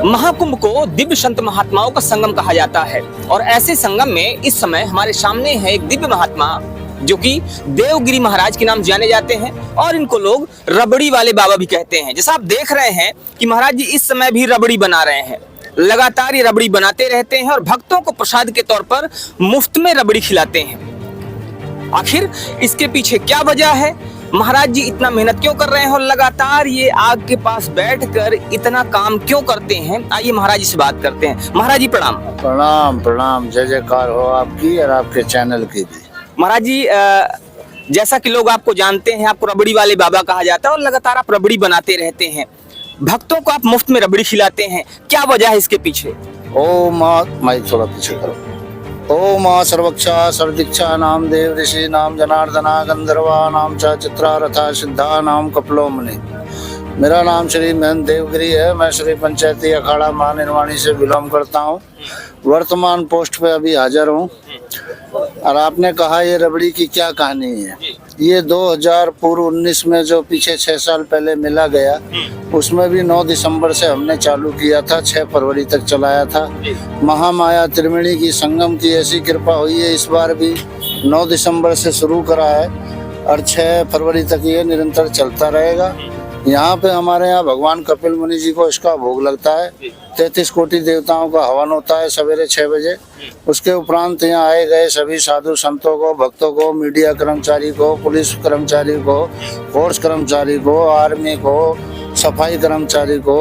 महाकुंभ को दिव्य संत महात्माओं का संगम कहा जाता है और ऐसे संगम में इस समय हमारे सामने है एक दिव्य महात्मा जो कि देवगिरी महाराज के नाम जाने जाते हैं और इनको लोग रबड़ी वाले बाबा भी कहते हैं। जैसा आप देख रहे हैं कि महाराज जी इस समय भी रबड़ी बना रहे हैं, लगातार ये रबड़ी बनाते रहते हैं और भक्तों को प्रसाद के तौर पर मुफ्त में रबड़ी खिलाते हैं। आखिर इसके पीछे क्या वजह है, महाराज जी इतना मेहनत क्यों कर रहे हैं और लगातार ये आग के पास बैठकर इतना काम क्यों करते हैं, आइए महाराज जी से बात करते हैं। महाराज जी प्रणाम। प्रणाम प्रणाम, जय जयकार हो आपकी और आपके चैनल की भी। महाराज जी जैसा कि लोग आपको जानते हैं, आपको रबड़ी वाले बाबा कहा जाता है और लगातार आप रबड़ी बनाते रहते हैं, भक्तों को आप मुफ्त में रबड़ी खिलाते हैं, क्या वजह है इसके पीछे? ओम माइक थोड़ा पीछे करो। ओम सर्वक्षा सर्वदीक्षा नाम देव ऋषि नाम जनार्दना गंधर्वा नाम च चित्रारथा सिद्धा नाम कपिलो मुनि। मेरा नाम श्री महंत देवगिरी है। मैं श्री पंचायती अखाड़ा महानिर्वाणी से बिलोंग करता हूँ। वर्तमान पोस्ट पे अभी हाजिर हूँ। और आपने कहा ये रबड़ी की क्या कहानी है, ये 2019 में जो पीछे 6 साल पहले मिला गया, उसमें भी 9 दिसंबर से हमने चालू किया था, 6 फरवरी तक चलाया था। महामाया त्रिवेणी की संगम की ऐसी कृपा हुई है, इस बार भी 9 दिसंबर से शुरू करा है और 6 फरवरी तक ये निरंतर चलता रहेगा। यहाँ पे हमारे यहाँ भगवान कपिल मुनि जी को इसका भोग लगता है। 33 कोटि देवताओं का हवन होता है सवेरे 6 बजे। उसके उपरांत यहाँ आए गए सभी साधु संतों को, भक्तों को, मीडिया कर्मचारी को, पुलिस कर्मचारी को, फोर्स कर्मचारी को, आर्मी को, सफाई कर्मचारी को,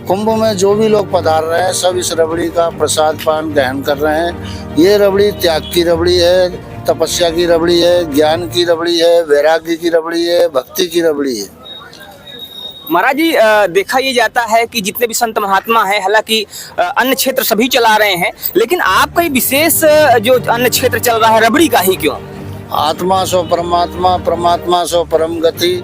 कुंभ में जो भी लोग पधार रहे हैं सब इस रबड़ी का प्रसाद पान ग्रहण कर रहे हैं। ये रबड़ी त्याग की रबड़ी है, तपस्या की रबड़ी है, ज्ञान की रबड़ी है, वैराग्य की रबड़ी है, भक्ति की रबड़ी है। महाराज जी देखा ये जाता है कि जितने भी संत महात्मा हैं, हालांकि अन्य क्षेत्र सभी चला रहे हैं, लेकिन आपका ये विशेष जो अन्य क्षेत्र चल रहा है रबड़ी का ही क्यों? आत्मा सो परमात्मा, परमात्मा सो परम गति।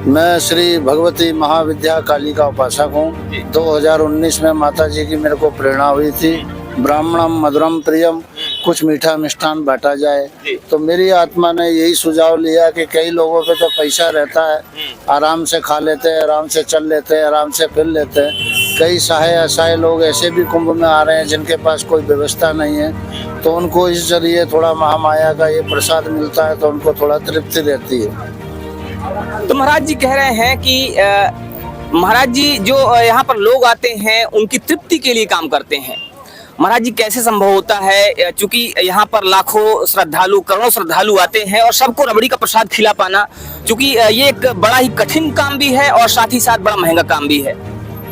मैं श्री भगवती महाविद्या काली का उपासक हूँ। 2019 में माता जी की मेरे को प्रेरणा हुई थी, ब्राह्मणम मधुरम प्रियम, कुछ मीठा मिष्ठान बांटा जाए। तो मेरी आत्मा ने यही सुझाव लिया कि कई लोगों पे तो पैसा रहता है, आराम से खा लेते हैं, आराम से चल लेते हैं, आराम से फिर लेते हैं। कई सहाय असहाय लोग ऐसे भी कुंभ में आ रहे हैं जिनके पास कोई व्यवस्था नहीं है, तो उनको इस जरिए थोड़ा महामाया का ये प्रसाद मिलता है तो उनको थोड़ा तृप्ति रहती है। तो महाराज जी कह रहे हैं कि महाराज जी जो यहाँ पर लोग आते हैं उनकी तृप्ति के लिए काम करते हैं। महाराज जी कैसे संभव होता है, चूंकि यहाँ पर लाखों श्रद्धालु, करोड़ों श्रद्धालु आते हैं और सबको रबड़ी का प्रसाद खिला पाना, चूंकि ये एक बड़ा ही कठिन काम भी है और साथ ही साथ बड़ा महंगा काम भी है।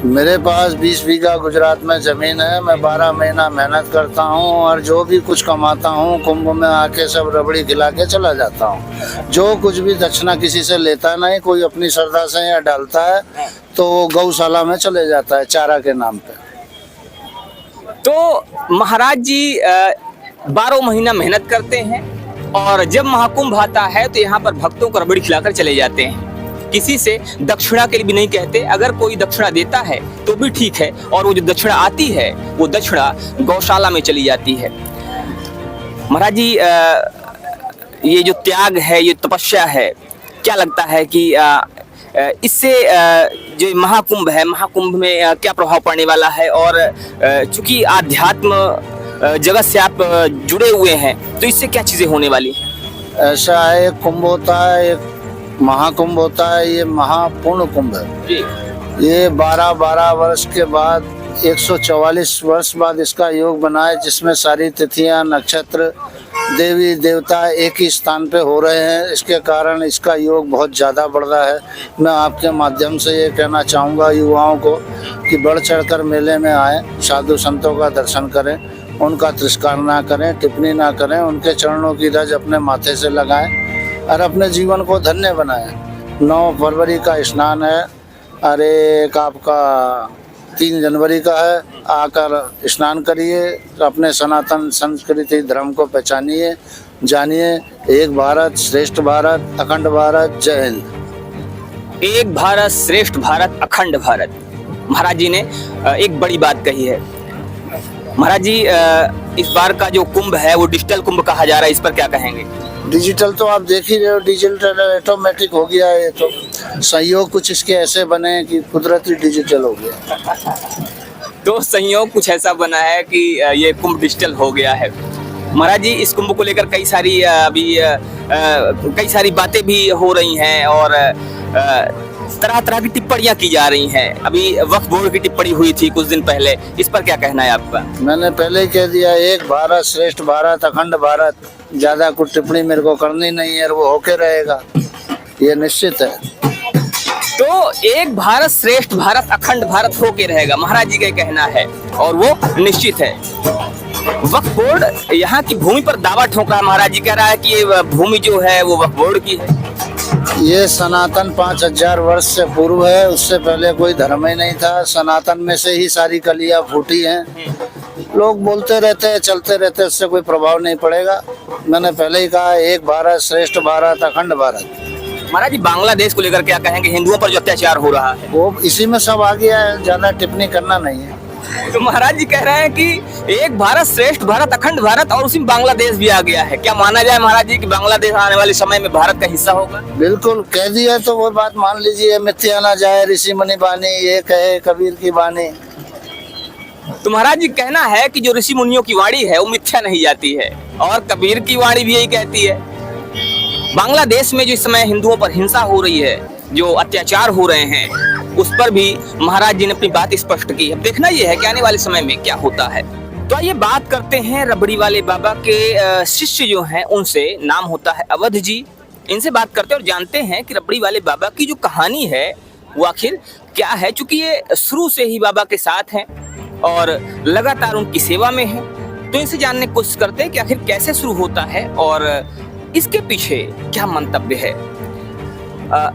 मेरे पास 20 बीघा गुजरात में जमीन है। मैं 12 महीना मेहनत करता हूँ और जो भी कुछ कमाता हूँ कुंभ में आके सब रबड़ी खिला के चला जाता हूँ। जो कुछ भी दक्षिणा किसी से लेता नहीं, कोई अपनी श्रद्धा से यहाँ डालता है तो वो गौशाला में चले जाता है चारा के नाम पे। तो महाराज जी 12 महीना मेहनत करते हैं और जब महाकुंभ आता है तो यहाँ पर भक्तों को रबड़ी खिलाकर चले जाते हैं। किसी से दक्षिणा के लिए भी नहीं कहते, अगर कोई दक्षिणा देता है तो भी ठीक है, और वो जो दक्षिणा आती है वो दक्षिणा गौशाला में चली जाती है। महाराज जी ये जो त्याग है, ये तपस्या है, क्या लगता है कि इससे जो महाकुंभ है, महाकुंभ में क्या प्रभाव पड़ने वाला है? और चूंकि आध्यात्म जगत से आप जुड़े हुए हैं तो इससे क्या चीजें होने वाली? ऐसा है, एक कुंभ होता है, एक महाकुंभ होता है, ये महापूर्ण कुंभ है। ये 12 वर्ष के बाद 144 वर्ष बाद इसका योग बना है, जिसमें सारी तिथियां, नक्षत्र, देवी देवता एक ही स्थान पे हो रहे हैं। इसके कारण इसका योग बहुत ज़्यादा बढ़ रहा है। मैं आपके माध्यम से ये कहना चाहूँगा युवाओं को कि बढ़ चढ़कर मेले में आए, साधु संतों का दर्शन करें, उनका तिरस्कार ना करें, टिप्पणी ना करें, उनके चरणों की रज अपने माथे से लगाएं और अपने जीवन को धन्य बनाएं। 9 फरवरी का स्नान है और एक आपका 3 जनवरी का है। आकर स्नान करिए, अपने सनातन संस्कृति धर्म को पहचानिए, जानिए। एक भारत श्रेष्ठ भारत, अखंड भारत, जय हिंद। एक भारत श्रेष्ठ भारत, अखंड भारत, महाराज जी ने एक बड़ी बात कही है। महाराज जी इस बार का जो कुंभ है वो डिजिटल कुंभ कहा जा रहा है, इस पर क्या कहेंगे? डिजिटल तो आप देख ही रहे हो, डिजिटल ऑटोमेटिक हो गया है। तो सहयोग कुछ इसके ऐसे बने कि कुदरती डिजिटल हो गया। तो संयोग कुछ ऐसा बना है कि ये कुंभ डिजिटल हो गया है। महाराज जी, इस कुंभ को लेकर कई सारी कई सारी बातें भी हो रही हैं और तरह तरह की टिप्पणियां की जा रही हैं। अभी वक्फ बोर्ड की टिप्पणी हुई थी कुछ दिन पहले, इस पर क्या कहना है आपका? मैंने पहले ही कह दिया, एक भारत श्रेष्ठ भारत अखंड भारत, ज्यादा कुछ टिप्पणी मेरे को करनी नहीं है और वो होके रहेगा, ये निश्चित है। तो एक भारत श्रेष्ठ भारत अखंड भारत होके रहेगा, महाराज जी का कहना है और वो निश्चित है। वक्फ बोर्ड यहाँ की भूमि पर दावा ठोका है। महाराज जी कह रहा है कि ये भूमि जो है वो वक्फ बोर्ड की है। ये सनातन 5000 वर्ष से पूर्व है, उससे पहले कोई धर्म ही नहीं था। सनातन में से ही सारी कलियां फूटी हैं। लोग बोलते रहते हैं, चलते रहते हैं, उससे कोई प्रभाव नहीं पड़ेगा। मैंने पहले ही कहा, एक भारत श्रेष्ठ भारत अखंड भारत। महाराज जी, बांग्लादेश को लेकर क्या कहेंगे? हिंदुओं पर जो अत्याचार हो रहा है वो इसी में सब आ गया है, ज्यादा टिप्पणी करना नहीं है। तो महाराज जी कह रहे हैं कि एक भारत श्रेष्ठ भारत अखंड भारत और उसी में बांग्लादेश भी आ गया है। क्या माना जाए महाराज जी कि बांग्लादेश आने वाले समय में भारत का हिस्सा होगा? बिल्कुल कह दिया तो वो बात मान लीजिए। मिथ्या ना जाए ऋषि मुनि बानी, ये कहे कबीर की बानी। तो महाराज जी कहना है कि जो ऋषि मुनियों की वाणी है वो मिथ्या नहीं जाती है और कबीर की वाणी भी यही कहती है। बांग्लादेश में जो इस समय हिंदुओं पर हिंसा हो रही है, जो अत्याचार हो रहे हैं, उस पर भी महाराज जी ने अपनी बात स्पष्ट की। अब देखना यह है कि आने वाले समय में क्या होता है। तो आइए बात करते हैं रबड़ी वाले बाबा के शिष्य जो हैं उनसे। नाम होता है अवध जी। इनसे बात करते हैं और जानते हैं कि रबड़ी वाले बाबा की जो कहानी है वो आखिर क्या है। चूंकि ये शुरू से ही बाबा के साथ हैं और लगातार उनकी सेवा में हैं, तो इनसे जानने की कोशिश करते हैं कि आखिर कैसे शुरू होता है और इसके पीछे क्या मंतव्य है।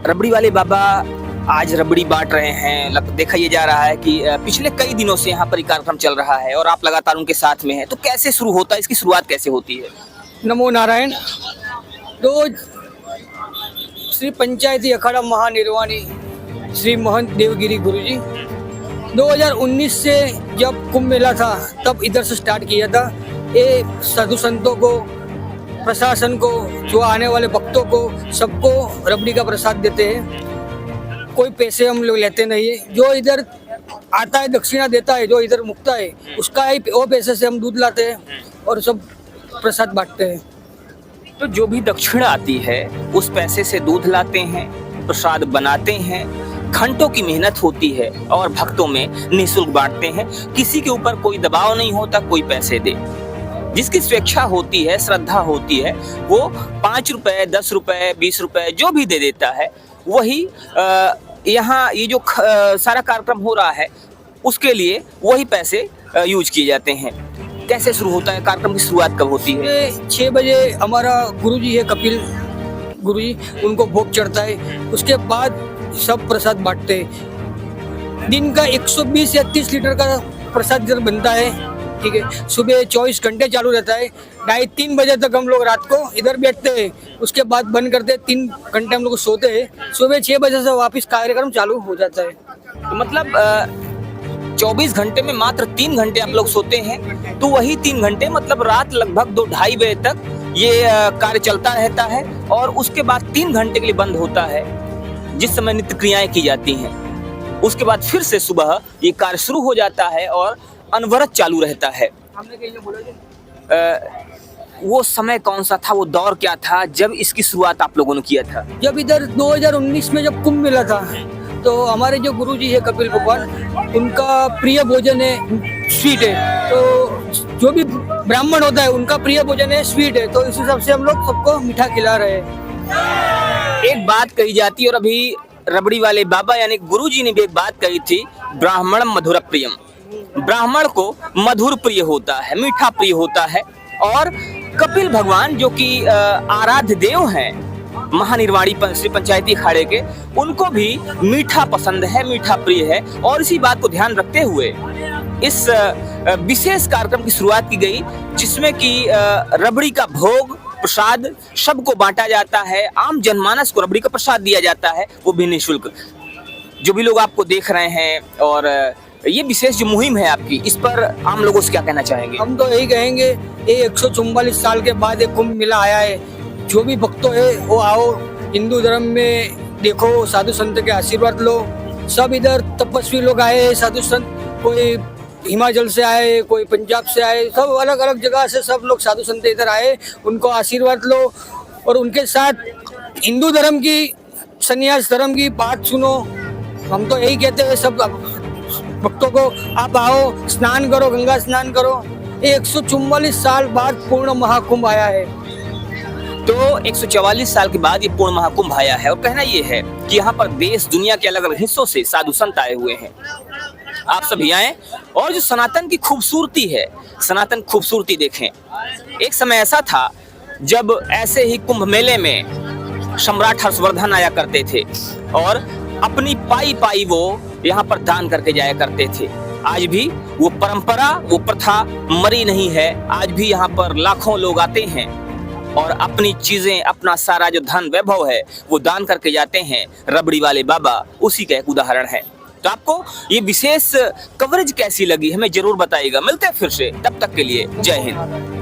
रबड़ी वाले बाबा आज रबड़ी बांट रहे हैं। देखा ये जा रहा है कि पिछले कई दिनों से यहाँ पर कार्यक्रम चल रहा है और आप लगातार उनके साथ में हैं। तो कैसे शुरू होता है, इसकी शुरुआत कैसे होती है? नमो नारायण। तो श्री पंचायती अखाड़ा महानिर्वाणी श्री महंत देवगिरी गुरुजी 2019 से जब कुंभ मेला था तब इधर से स्टार्ट किया था। ये साधु संतों को, प्रशासन को, जो आने वाले भक्तों को, सबको रबड़ी का प्रसाद देते हैं। कोई पैसे हम लोग लेते नहीं है। जो इधर आता है दक्षिणा देता है, जो इधर मुक्ता है उसका ही वो पैसे से हम दूध लाते हैं और सब प्रसाद बांटते हैं। तो जो भी दक्षिणा आती है उस पैसे से दूध लाते हैं, प्रसाद बनाते हैं। घंटों की मेहनत होती है और भक्तों में निःशुल्क बांटते हैं। किसी के ऊपर कोई दबाव नहीं होता कोई पैसे दे। जिसकी स्वेच्छा होती है, श्रद्धा होती है, वो 5 रुपए, 10 रुपए, 20 रुपए जो भी दे देता है। वही यहाँ ये जो सारा कार्यक्रम हो रहा है उसके लिए वही पैसे यूज किए जाते हैं। कैसे शुरू होता है कार्यक्रम, की शुरुआत कब होती है? 6 बजे हमारा गुरुजी है कपिल गुरुजी, उनको भोग चढ़ता है। उसके बाद सब प्रसाद बांटते हैं। दिन का 120 या 30 लीटर का प्रसाद इधर बनता है। ठीक है, सुबह 24 घंटे चालू रहता है। 2:30-3 बजे तक हम लोग रात को इधर बैठते हैं। उसके बाद बंद करते हैं, 3 घंटे हम लोग सोते हैं। सुबह 6 बजे से वापस कार्यक्रम चालू हो जाता है। तो मतलब 24 घंटे में मात्र 3 घंटे आप लोग सोते हैं। तो वही 3 घंटे मतलब रात लगभग 2-2:30 बजे तक ये कार्य चलता रहता है और उसके बाद 3 घंटे के लिए बंद होता है, जिस समय नित्य क्रियाएं की जाती हैं। उसके बाद फिर से सुबह ये कार्य शुरू हो जाता है और अनवरत चालू रहता है। वो समय कौन सा था, वो दौर क्या था जब इसकी शुरुआत आप लोगों ने किया था? जब इधर 2019 में जब कुंभ मिला था तो हमारे जो गुरुजी है कपिल भगवान, उनका प्रिय भोजन है स्वीट है। तो जो भी ब्राह्मण होता है उनका प्रिय भोजन है स्वीट है। तो इस हिसाब से हम लोग सबको मीठा खिला रहे हैं। एक बात कही जाती है और अभी रबड़ी वाले बाबा यानी गुरुजी ने भी एक बात कही थी, ब्राह्मण मधुर प्रियम। ब्राह्मण को मधुर प्रिय होता है, मीठा प्रिय होता है। और कपिल भगवान जो कि आराध्य देव हैं महानिर्वाणी श्री पंचायती अखाड़े के, उनको भी मीठा पसंद है, मीठा प्रिय है। और इसी बात को ध्यान रखते हुए इस विशेष कार्यक्रम की शुरुआत की गई, जिसमें कि रबड़ी का भोग प्रसाद सबको बांटा जाता है। आम जनमानस को रबड़ी का प्रसाद दिया जाता है, वो भी निःशुल्क। जो भी लोग आपको देख रहे हैं और ये विशेष जो मुहिम है आपकी, इस पर आम लोगों से क्या कहना चाहेंगे? हम तो यही कहेंगे, ये 144 साल के बाद एक कुंभ मेला आया है। जो भी भक्तों है वो आओ, हिंदू धर्म में देखो, साधु संत के आशीर्वाद लो। सब इधर तपस्वी लोग आए हैं, साधु संत, कोई हिमाचल से आए, कोई पंजाब से आए, सब अलग अलग जगह से सब लोग साधु संत इधर आए, उनको आशीर्वाद लो और उनके साथ हिंदू धर्म की, संन्यास धर्म की बात सुनो। हम तो यही कहते हैं सब भक्तों को, आप आओ, स्नान करो, गंगा स्नान करो। 144 साल बाद पूर्ण महाकुंभ आया है। तो 144 साल के बाद ये पूर्ण महाकुंभ आया है और कहना ये है कि यहाँ पर देश दुनिया के अलग अलग हिस्सों से साधु संत आए हुए हैं। आप सभी आए और जो सनातन की खूबसूरती है, सनातन खूबसूरती देखें। एक समय ऐसा था जब ऐसे ही कुंभ मेले में सम्राट हर्षवर्धन आया करते थे और अपनी पाई पाई वो यहाँ पर दान करके जाया करते थे। आज भी वो परंपरा, वो प्रथा मरी नहीं है। आज भी यहाँ पर लाखों लोग आते हैं और अपनी चीजें, अपना सारा जो धन वैभव है वो दान करके जाते हैं। रबड़ी वाले बाबा उसी का एक उदाहरण है। तो आपको ये विशेष कवरेज कैसी लगी हमें जरूर बताइएगा। मिलते हैं फिर से, तब तक के लिए जय हिंद।